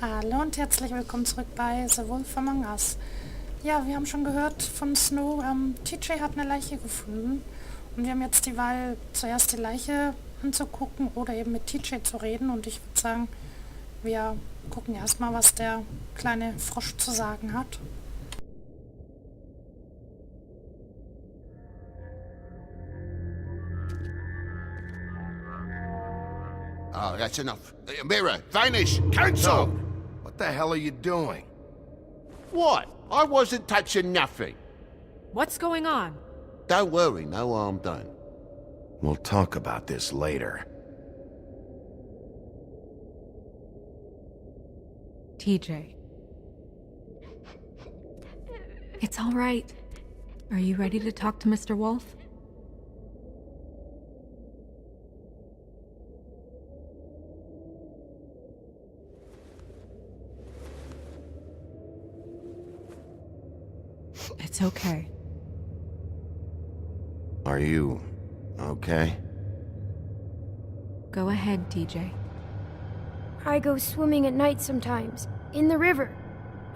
Hallo und herzlich willkommen zurück bei The Wolf Among Us. Ja, wir haben schon gehört von Snow, TJ hat eine Leiche gefunden und wir haben jetzt die Wahl, zuerst die Leiche anzugucken oder eben mit TJ zu reden, und ich würde sagen, wir gucken erstmal, was der kleine Frosch zu sagen hat. Oh, that's enough. Mirror, vanish, cancel! What the hell are you doing? What? I wasn't touching nothing. What's going on? Don't worry, no harm done. We'll talk about this later. TJ. It's all right. Are you ready to talk to Mr. Wolf? It's okay. Are you okay? Go ahead, TJ. I go swimming at night sometimes, in the river.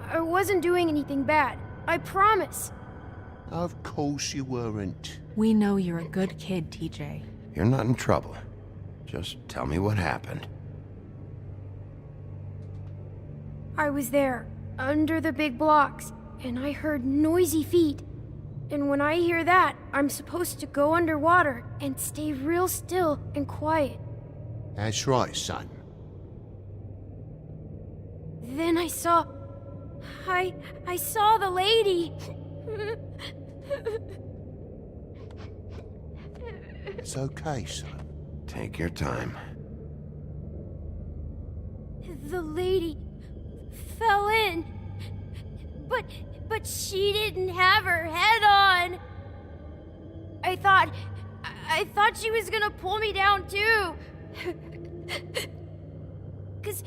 I wasn't doing anything bad, I promise. Of course you weren't. We know you're a good kid, TJ. You're not in trouble. Just tell me what happened. I was there, under the big blocks, and I heard noisy feet. And when I hear that, I'm supposed to go underwater and stay real still and quiet. That's right, son. Then I saw the lady. It's okay, son. Take your time. The lady fell in. But she didn't have her head on. I thought she was gonna pull me down too. Cause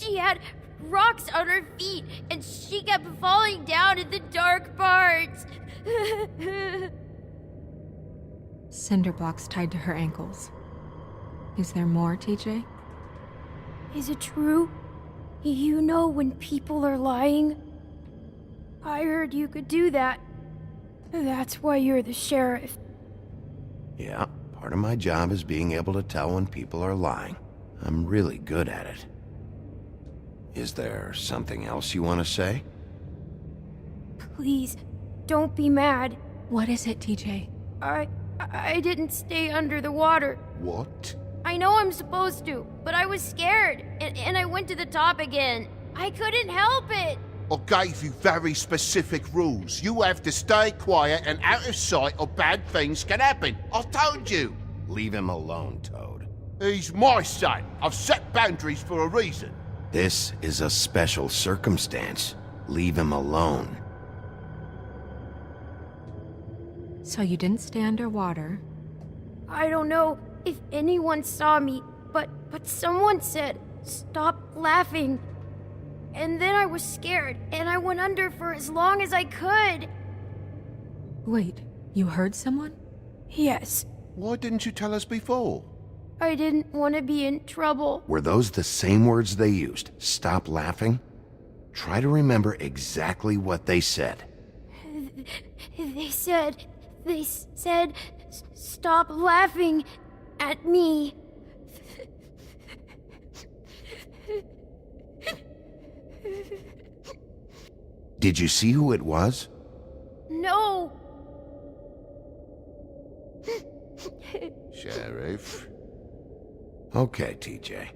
she had rocks on her feet and she kept falling down in the dark parts. Cinder blocks tied to her ankles. Is there more, TJ? Is it true? You know when people are lying? I heard you could do that. That's why you're the sheriff. Yeah, part of my job is being able to tell when people are lying. I'm really good at it. Is there something else you want to say? Please, don't be mad. What is it, TJ? I didn't stay under the water. What? I know I'm supposed to, but I was scared, and I went to the top again. I couldn't help it. I gave you very specific rules. You have to stay quiet and out of sight or bad things can happen. I told you. Leave him alone, Toad. He's my son. I've set boundaries for a reason. This is a special circumstance. Leave him alone. So you didn't stay underwater. I don't know if anyone saw me, but someone said, "Stop laughing." And then I was scared, and I went under for as long as I could. Wait, you heard someone? Yes, Why didn't you tell us before? I didn't want to be in trouble. Were those the same words they used? Stop laughing? Try to remember exactly what they said. They said, "Stop laughing at me." Did you see who it was? No. Sheriff. Okay, TJ.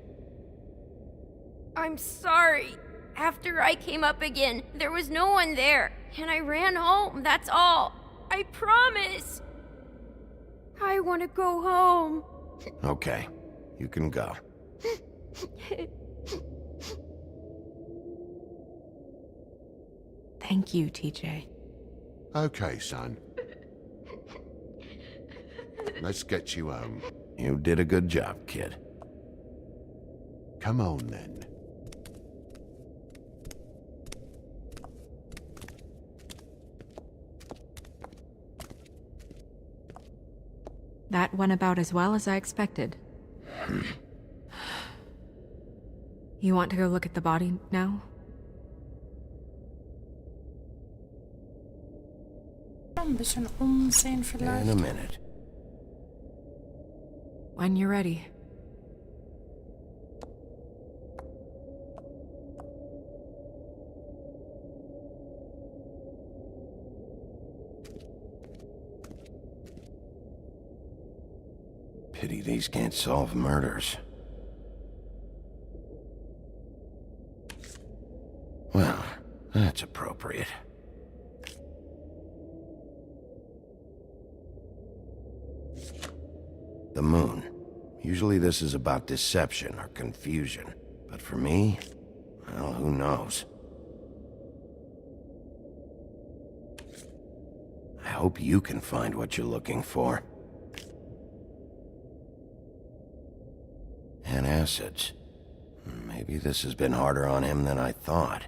I'm sorry. After I came up again, there was no one there, and I ran home, that's all. I promise. I want to go home. Okay, you can go. Thank you, TJ. Okay, son. Let's get you home. You did a good job, kid. Come on, then. That went about as well as I expected. You want to go look at the body now? Ein bisschen umsehen In vielleicht. a minute. When you're ready. Pity these can't solve murders. Well, that's appropriate. The moon. Usually this is about deception or confusion. But for me, well, who knows? I hope you can find what you're looking for. Acids. Maybe this has been harder on him than I thought.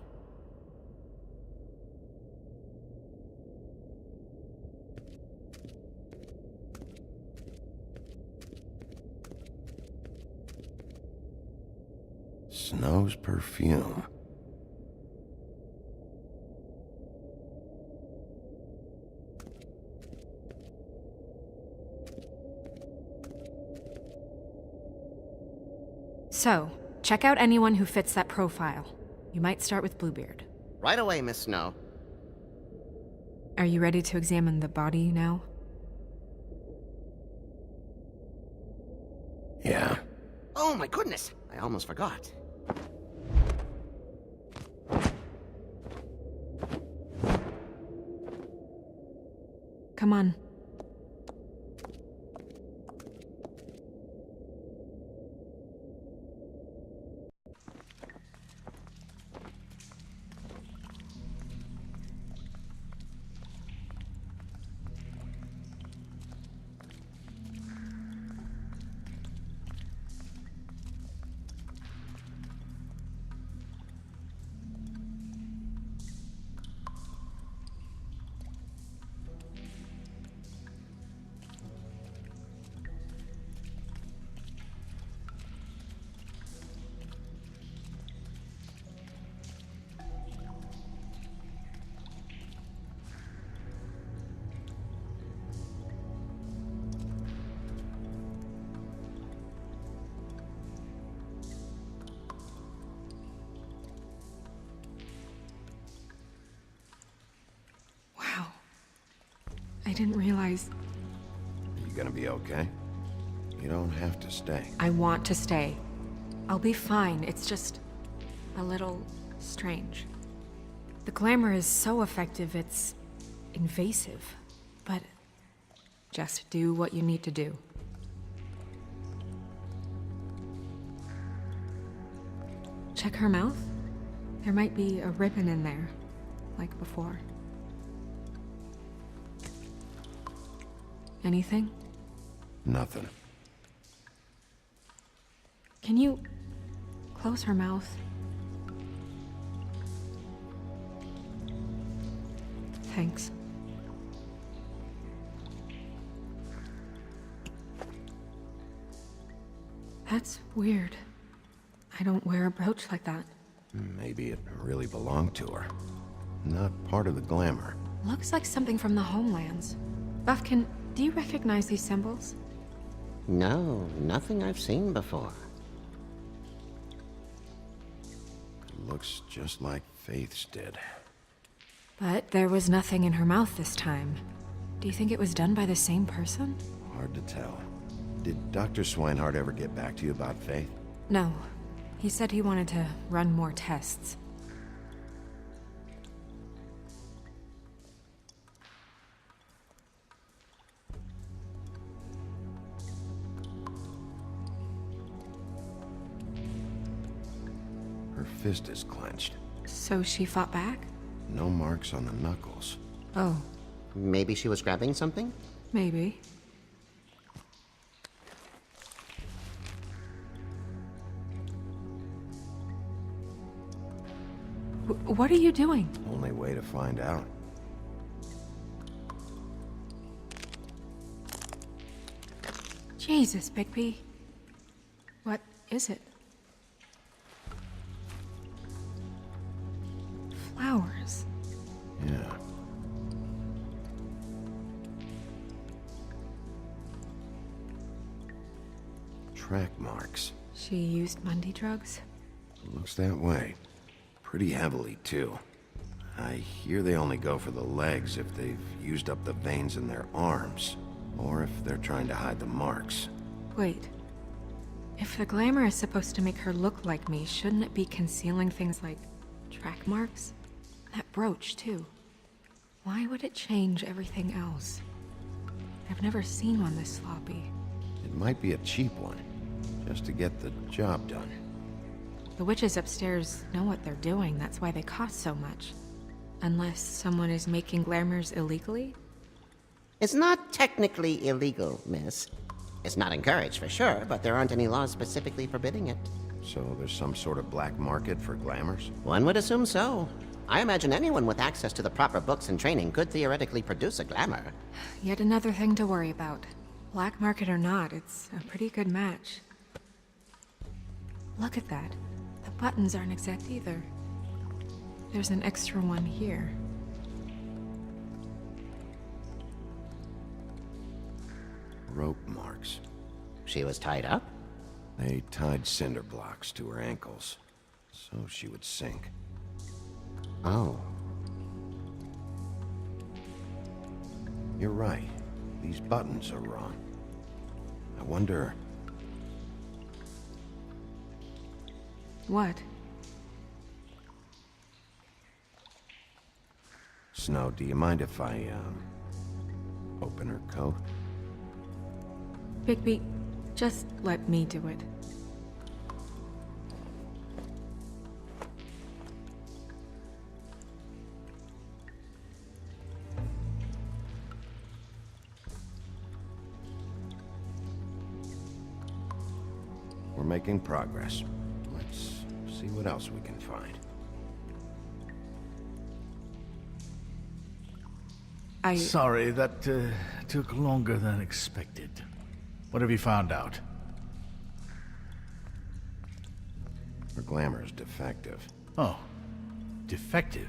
Snow's perfume. So, check out anyone who fits that profile. You might start with Bluebeard. Right away, Miss Snow. Are you ready to examine the body now? Yeah. Oh my goodness! I almost forgot. Come on. I didn't realize... Are you gonna be okay? You don't have to stay. I want to stay. I'll be fine. It's just... a little... strange. The glamour is so effective, it's... invasive. But... just do what you need to do. Check her mouth. There might be a ribbon in there, like before. Anything? Nothing. Can you close her mouth? Thanks. That's weird. I don't wear a brooch like that. Maybe it really belonged to her. Not part of the glamour. Looks like something from the homelands. Buffkin, do you recognize these symbols? No, nothing I've seen before. Looks just like Faith's did. But there was nothing in her mouth this time. Do you think it was done by the same person? Hard to tell. Did Dr. Swinehart ever get back to you about Faith? No. He said he wanted to run more tests. Her fist is clenched. So she fought back? No marks on the knuckles. Oh, Maybe she was grabbing something? maybe. What are you doing? Only way to find out. Jesus, Bigby. What is it? flowers. Yeah. Track marks. She used Mundy drugs? Looks that way. Pretty heavily, too. I hear they only go for the legs if they've used up the veins in their arms, or if they're trying to hide the marks. Wait. If the glamour is supposed to make her look like me, shouldn't it be concealing things like track marks? That brooch, too. Why would it change everything else? I've never seen one this sloppy. It might be a cheap one, just to get the job done. The witches upstairs know what they're doing, that's why they cost so much. Unless someone is making glamours illegally? It's not technically illegal, miss. It's not encouraged for sure, but there aren't any laws specifically forbidding it. So there's some sort of black market for glamours? One would assume so. I imagine anyone with access to the proper books and training could theoretically produce a glamour. Yet another thing to worry about. Black market or not, it's a pretty good match. Look at that. The buttons aren't exact either. There's an extra one here. Rope marks. She was tied up? They tied cinder blocks to her ankles, so she would sink. Oh. You're right. These buttons are wrong. I wonder... What? Snow, do you mind if I, open her coat? Bigby, just let me do it. We're making progress. Let's see what else we can find. Sorry, that took longer than expected. What have you found out? Her glamour's defective. Oh, defective.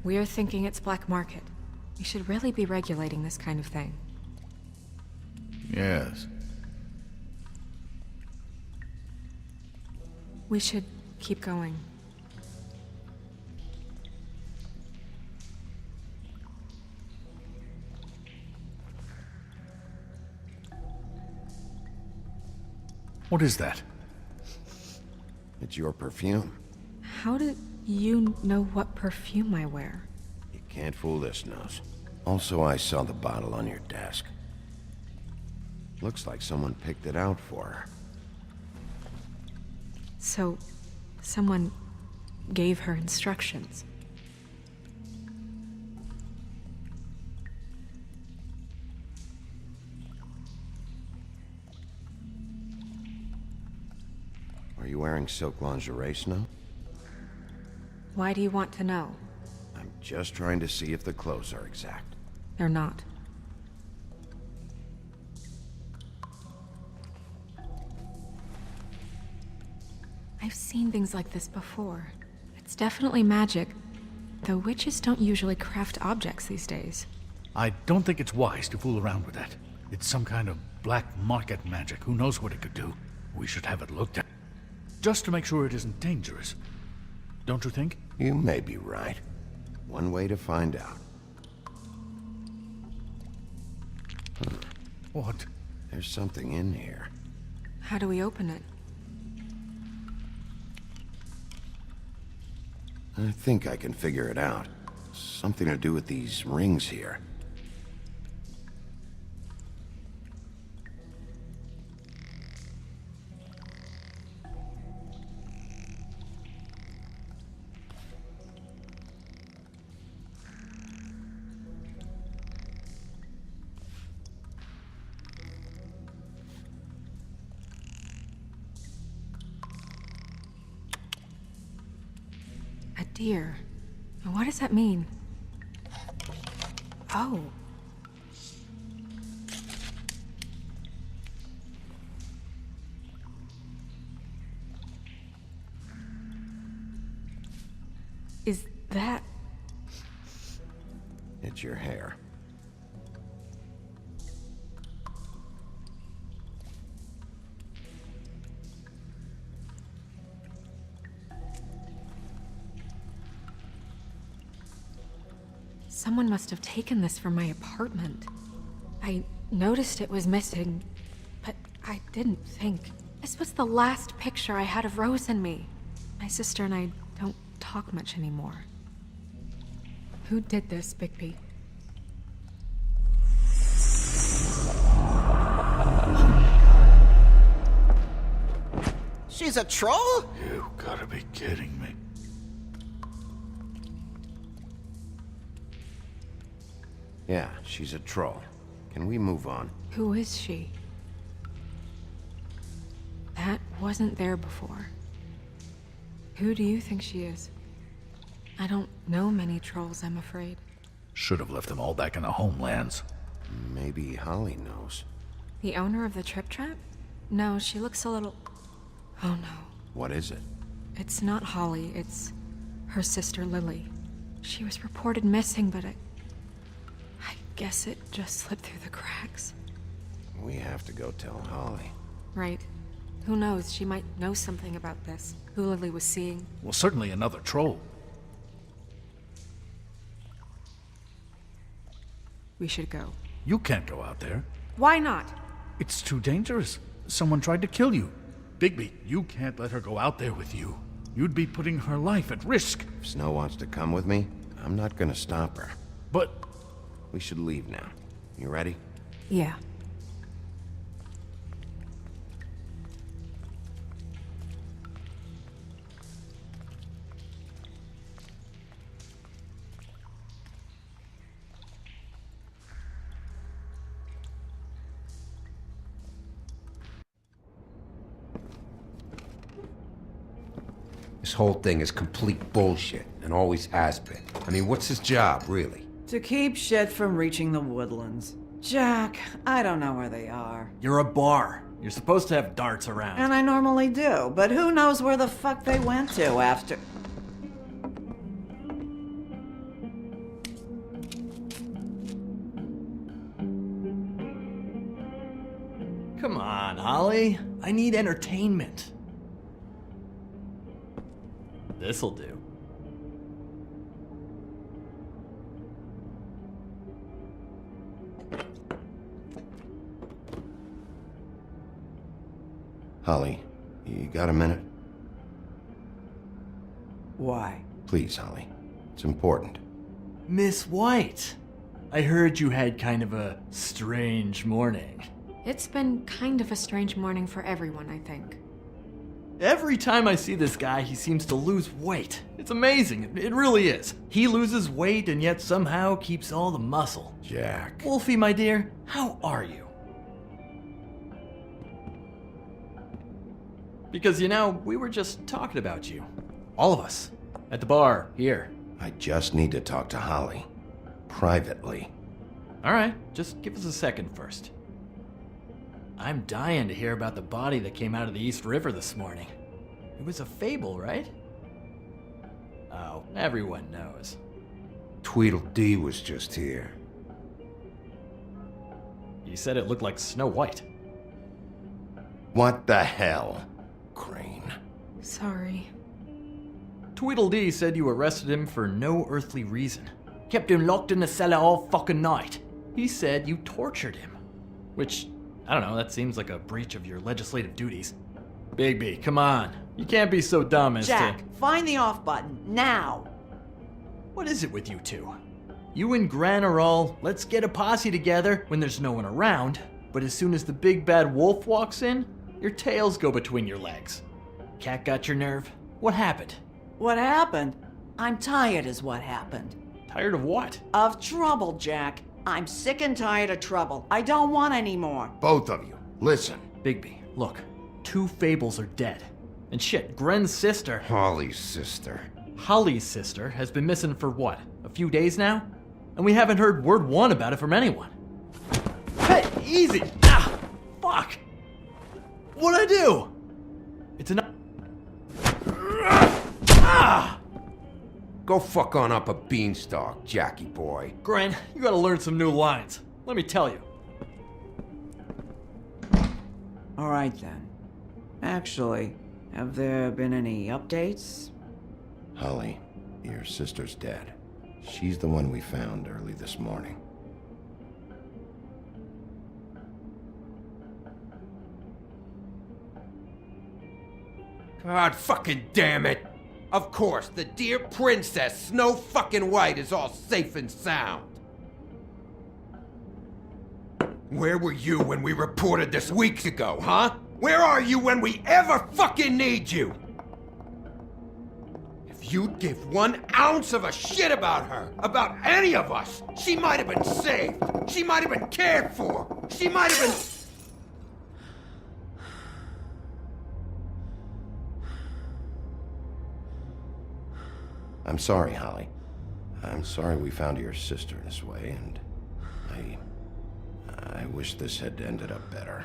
We're thinking it's black market. We should really be regulating this kind of thing. Yes. We should keep going. What is that? It's your perfume. How did you know what perfume I wear? You can't fool this nose. Also, I saw the bottle on your desk. Looks like someone picked it out for her. So, someone gave her instructions. Are you wearing silk lingerie, Snow? Why do you want to know? I'm just trying to see if the clothes are exact. They're not. I've seen things like this before. It's definitely magic, though witches don't usually craft objects these days. I don't think it's wise to fool around with that. It's some kind of black market magic. Who knows what it could do? We should have it looked at. Just to make sure it isn't dangerous. Don't you think? You may be right. One way to find out. What? There's something in here. How do we open it? I think I can figure it out. Something to do with these rings here. A deer. What does that mean? Oh. Is that It's your hair. Someone must have taken this from my apartment. I noticed it was missing, but I didn't think. This was the last picture I had of Rose and me. My sister and I don't talk much anymore. Who did this, Bigby? She's a troll? You gotta be kidding me. Yeah, she's a troll. Can we move on? Who is she? That wasn't there before. Who do you think she is? I don't know many trolls, I'm afraid. Should have left them all back in the homelands. Maybe Holly knows. The owner of the Trip Trap? No, she looks a little... Oh no. What is it? It's not Holly, it's her sister Lily. She was reported missing, but I guess it just slipped through the cracks. We have to go tell Holly. Right. Who knows, she might know something about this. Who Lily was seeing. Well, certainly another troll. We should go. You can't go out there. Why not? It's too dangerous. Someone tried to kill you. Bigby, you can't let her go out there with you. You'd be putting her life at risk. If Snow wants to come with me, I'm not gonna stop her. But We should leave now. You ready? Yeah. This whole thing is complete bullshit, and always has been. I mean, what's his job, really? To keep shit from reaching the woodlands. Jack, I don't know where they are. You're a bar. You're supposed to have darts around. And I normally do, but who knows where the fuck they went to after... Come on, Holly. I need entertainment. This'll do. Holly, you got a minute? Why? Please, Holly. It's important. Miss White, I heard you had kind of a strange morning. It's been kind of a strange morning for everyone, I think. Every time I see this guy, he seems to lose weight. It's amazing. It really is. He loses weight and yet somehow keeps all the muscle. Jack. Wolfie, my dear, how are you? Because, you know, we were just talking about you. All of us. At the bar, here. I just need to talk to Holly. Privately. Alright, just give us a second first. I'm dying to hear about the body that came out of the East River this morning. It was a fable, right? Oh, everyone knows. Tweedledee was just here. You said it looked like Snow White. What the hell, Crane? Sorry. Tweedledee said you arrested him for no earthly reason. Kept him locked in the cellar all fucking night. He said you tortured him. Which, I don't know, that seems like a breach of your legislative duties. Bigby, come on. You can't be so dumb as Jack, to... find the off button, now! What is it with you two? You and Gran are all, let's get a posse together when there's no one around, but as soon as the big bad wolf walks in, your tails go between your legs. Cat got your nerve? What happened? What happened? I'm tired is what happened. Tired of what? Of trouble, Jack. I'm sick and tired of trouble. I don't want any more. Both of you, listen. Bigby, look. 2 Fables are dead. And shit, Gren's sister... Holly's sister. Holly's sister has been missing for what? A few days now? And we haven't heard word one about it from anyone. Hey, easy! Ah! Fuck! What'd I do? It's enough. Ah! Go fuck on up a beanstalk, Jackie boy. Gren, you gotta learn some new lines. Let me tell you. All right then. Actually, have there been any updates? Holly, your sister's dead. She's the one we found early this morning. God fucking damn it! Of course, the dear Princess Snow fucking White is all safe and sound. Where were you when we reported this weeks ago, huh? Where are you when we ever fucking need you? If you'd give 1 ounce of a shit about her, about any of us, she might have been saved. She might have been cared for. She might have been... I'm sorry, Holly. I'm sorry we found your sister this way, and I wish this had ended up better.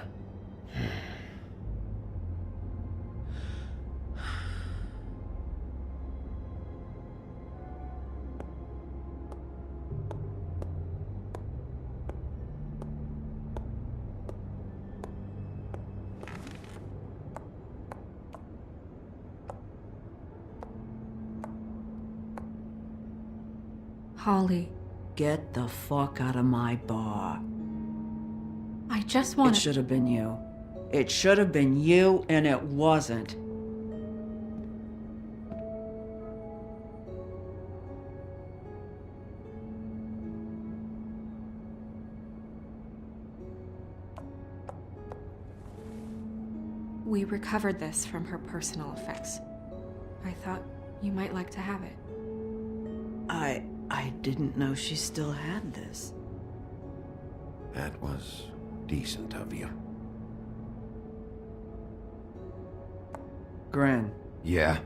Holly, Get the fuck out of my bar. I just It want should have been you. It should have been you, and it wasn't. We recovered this from her personal effects. I thought you might like to have it. I didn't know she still had this. That was decent of you. Gren, Yeah?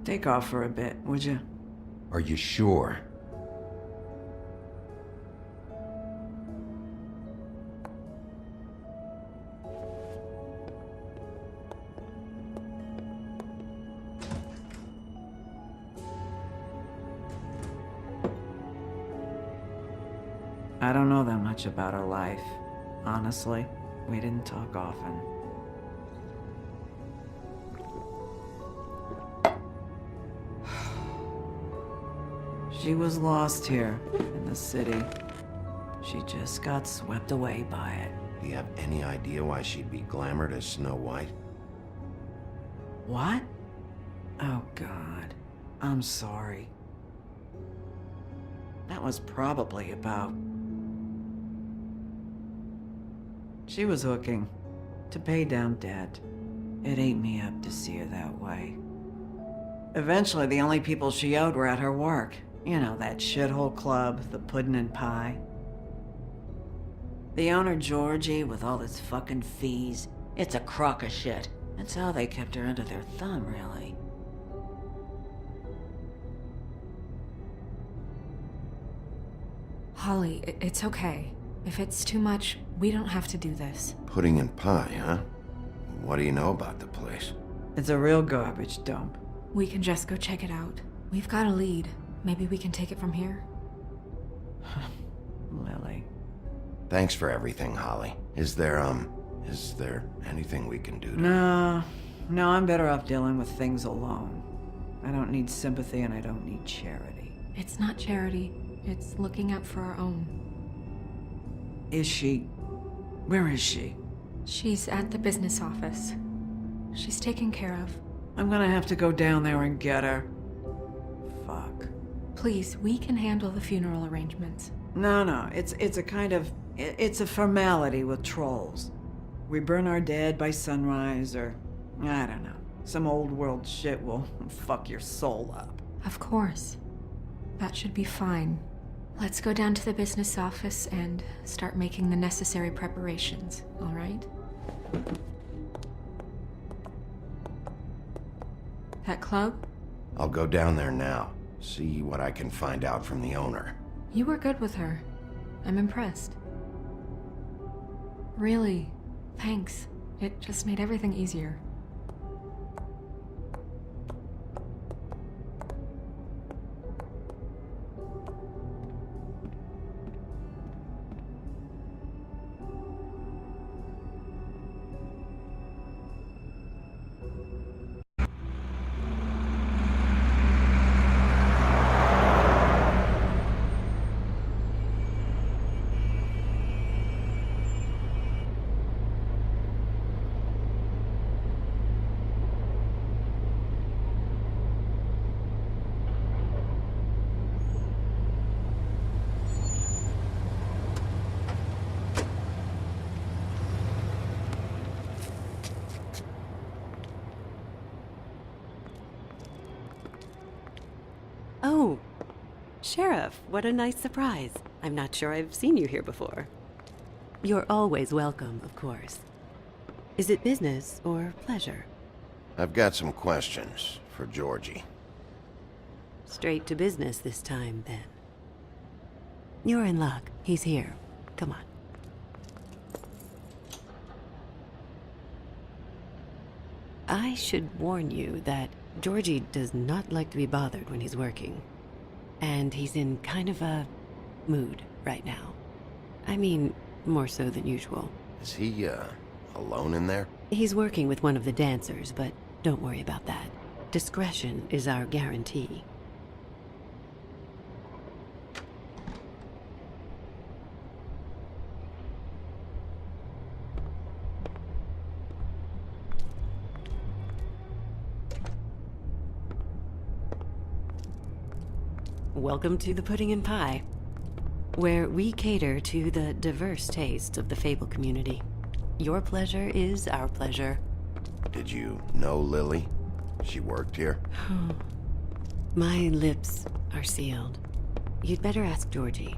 take off for a bit, would you? Are you sure? I don't know that much about her life. Honestly, we didn't talk often. She was lost here in the city. She just got swept away by it. Do you have any idea why she'd be glamored as Snow White? What? Oh, God. I'm sorry. That was probably about... She was hooking to pay down debt. It ate me up to see her that way. Eventually, the only people she owed were at her work. You know, that shithole club, the Puddin' and Pie. The owner, Georgie, with all his fucking fees, it's a crock of shit. That's how they kept her under their thumb, really. Holly, it's okay. If it's too much, we don't have to do this. Pudding and pie, huh? What do you know about the place? It's a real garbage dump. We can just go check it out. We've got a lead. Maybe we can take it from here. Lily. Thanks for everything, Holly. Is there anything we can do to... No, I'm better off dealing with things alone. I don't need sympathy and I don't need charity. It's not charity. It's looking out for our own. Is she... Where is she? She's at the business office. She's taken care of. I'm gonna have to go down there and get her. Fuck. Please, we can handle the funeral arrangements. No, it's a kind of... It's a formality with trolls. We burn our dead by sunrise, or... I don't know. Some old world shit will fuck your soul up. Of course. That should be fine. Let's go down to the business office and start making the necessary preparations, all right? That club? I'll go down there now. See what I can find out from the owner. You were good with her. I'm impressed. Really, thanks. It just made everything easier. Oh, Sheriff, what a nice surprise. I'm not sure I've seen you here before. You're always welcome, of course. Is it business or pleasure? I've got some questions for Georgie. Straight to business this time, then. You're in luck. He's here. Come on. I should warn you that Georgie does not like to be bothered when he's working. And he's in kind of a mood right now. I mean, more so than usual. Is he, alone in there? He's working with one of the dancers, but don't worry about that. Discretion is our guarantee. Welcome to the Pudding and Pie, where we cater to the diverse tastes of the Fable community. Your pleasure is our pleasure. Did you know Lily? She worked here? My lips are sealed. You'd better ask Georgie.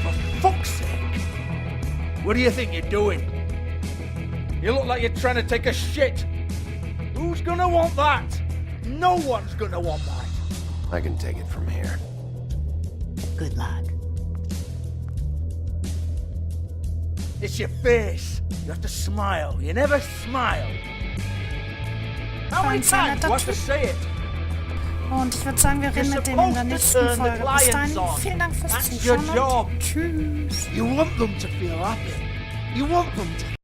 For fuck's sake! What do you think you're doing? You look like you're trying to take a shit. Who's gonna want that? No one's gonna want that. I can take it from here. Good luck. It's your face. You have to smile. You never smile. How many times do I have to say it? Und ich würde sagen, wir reden mit dem in der nächsten Folge. Bis dahin, vielen Dank fürs Zuschauen und tschüss. You want them to feel happy. You want them to